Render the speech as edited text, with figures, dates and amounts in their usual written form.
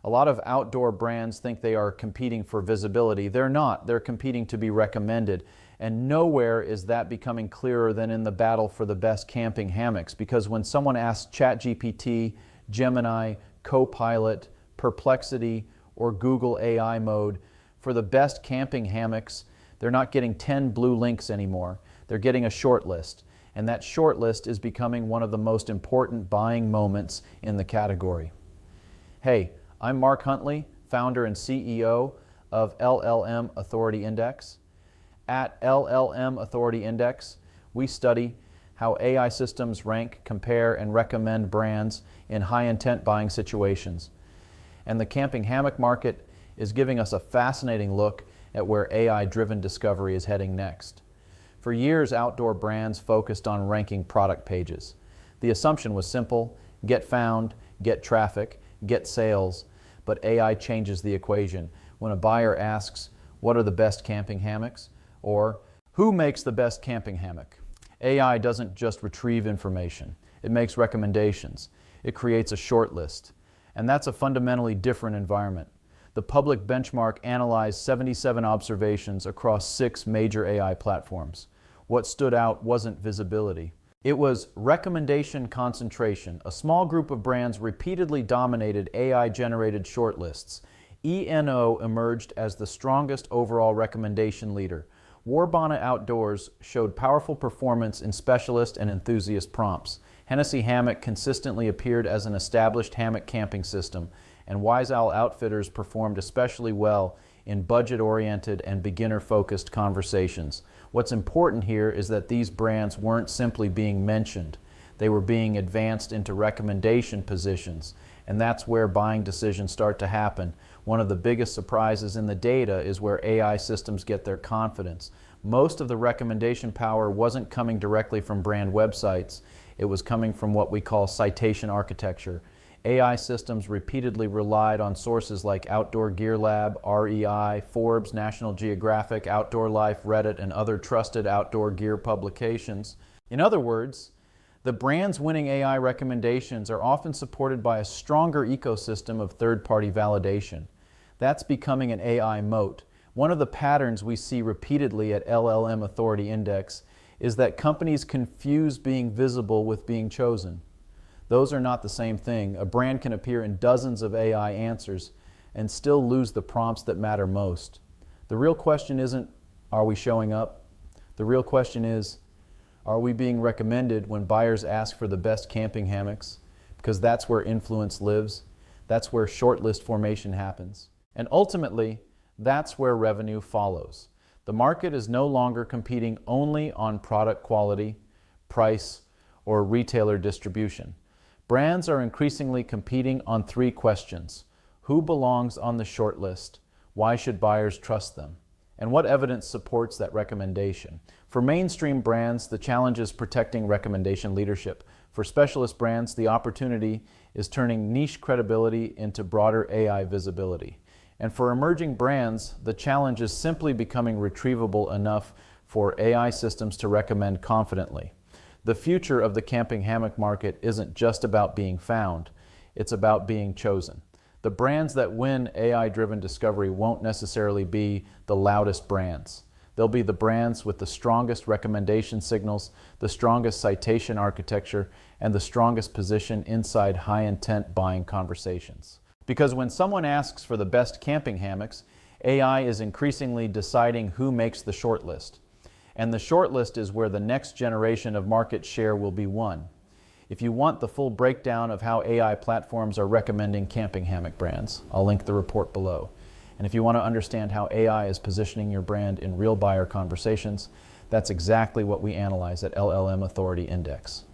A lot of outdoor brands think they are competing for visibility. They're not. They're competing to be recommended. And nowhere is that becoming clearer than in the battle for the best camping hammocks. Because when someone asks ChatGPT, Gemini, Copilot, Perplexity, or Google AI mode for the best camping hammocks, they're not getting 10 blue links anymore. They're getting a short list. And that short list is becoming one of the most important buying moments in the category. Hey, I'm Mark Huntley, founder and CEO of LLM Authority Index. At LLM Authority Index, we study how AI systems rank, compare, and recommend brands in high-intent buying situations. And the camping hammock market is giving us a fascinating look at where AI-driven discovery is heading next. For years, outdoor brands focused on ranking product pages. The assumption was simple: get found, get traffic, get sales. But AI changes the equation. When a buyer asks, what are the best camping hammocks? Or, who makes the best camping hammock? AI doesn't just retrieve information. It makes recommendations. It creates a short list. And that's a fundamentally different environment. The public benchmark analyzed 77 observations across 6 major AI platforms. What stood out wasn't visibility. It was recommendation concentration. A small group of brands repeatedly dominated AI-generated shortlists. ENO emerged as the strongest overall recommendation leader. Warbonnet Outdoors showed powerful performance in specialist and enthusiast prompts. Hennessy Hammock consistently appeared as an established hammock camping system, and Wise Owl Outfitters performed especially well in budget-oriented and beginner-focused conversations. What's important here is that these brands weren't simply being mentioned. They were being advanced into recommendation positions, and that's where buying decisions start to happen. One of the biggest surprises in the data is where AI systems get their confidence. Most of the recommendation power wasn't coming directly from brand websites. It was coming from what we call citation architecture. AI systems repeatedly relied on sources like Outdoor Gear Lab, REI, Forbes, National Geographic, Outdoor Life, Reddit, and other trusted outdoor gear publications. In other words, the brands winning AI recommendations are often supported by a stronger ecosystem of third-party validation. That's becoming an AI moat. One of the patterns we see repeatedly at LLM Authority Index is that companies confuse being visible with being chosen. Those are not the same thing. A brand can appear in dozens of AI answers and still lose the prompts that matter most. The real question isn't, are we showing up? The real question is, are we being recommended when buyers ask for the best camping hammocks? Because that's where influence lives. That's where shortlist formation happens. And ultimately, that's where revenue follows. The market is no longer competing only on product quality, price, or retailer distribution. Brands are increasingly competing on 3 questions. Who belongs on the short list? Why should buyers trust them? And what evidence supports that recommendation? For mainstream brands, the challenge is protecting recommendation leadership. For specialist brands, the opportunity is turning niche credibility into broader AI visibility. And for emerging brands, the challenge is simply becoming retrievable enough for AI systems to recommend confidently. The future of the camping hammock market isn't just about being found, it's about being chosen. The brands that win AI-driven discovery won't necessarily be the loudest brands. They'll be the brands with the strongest recommendation signals, the strongest citation architecture, and the strongest position inside high-intent buying conversations. Because when someone asks for the best camping hammocks, AI is increasingly deciding who makes the short list. And the short list is where the next generation of market share will be won. If you want the full breakdown of how AI platforms are recommending camping hammock brands, I'll link the report below. And if you want to understand how AI is positioning your brand in real buyer conversations, that's exactly what we analyze at LLM Authority Index.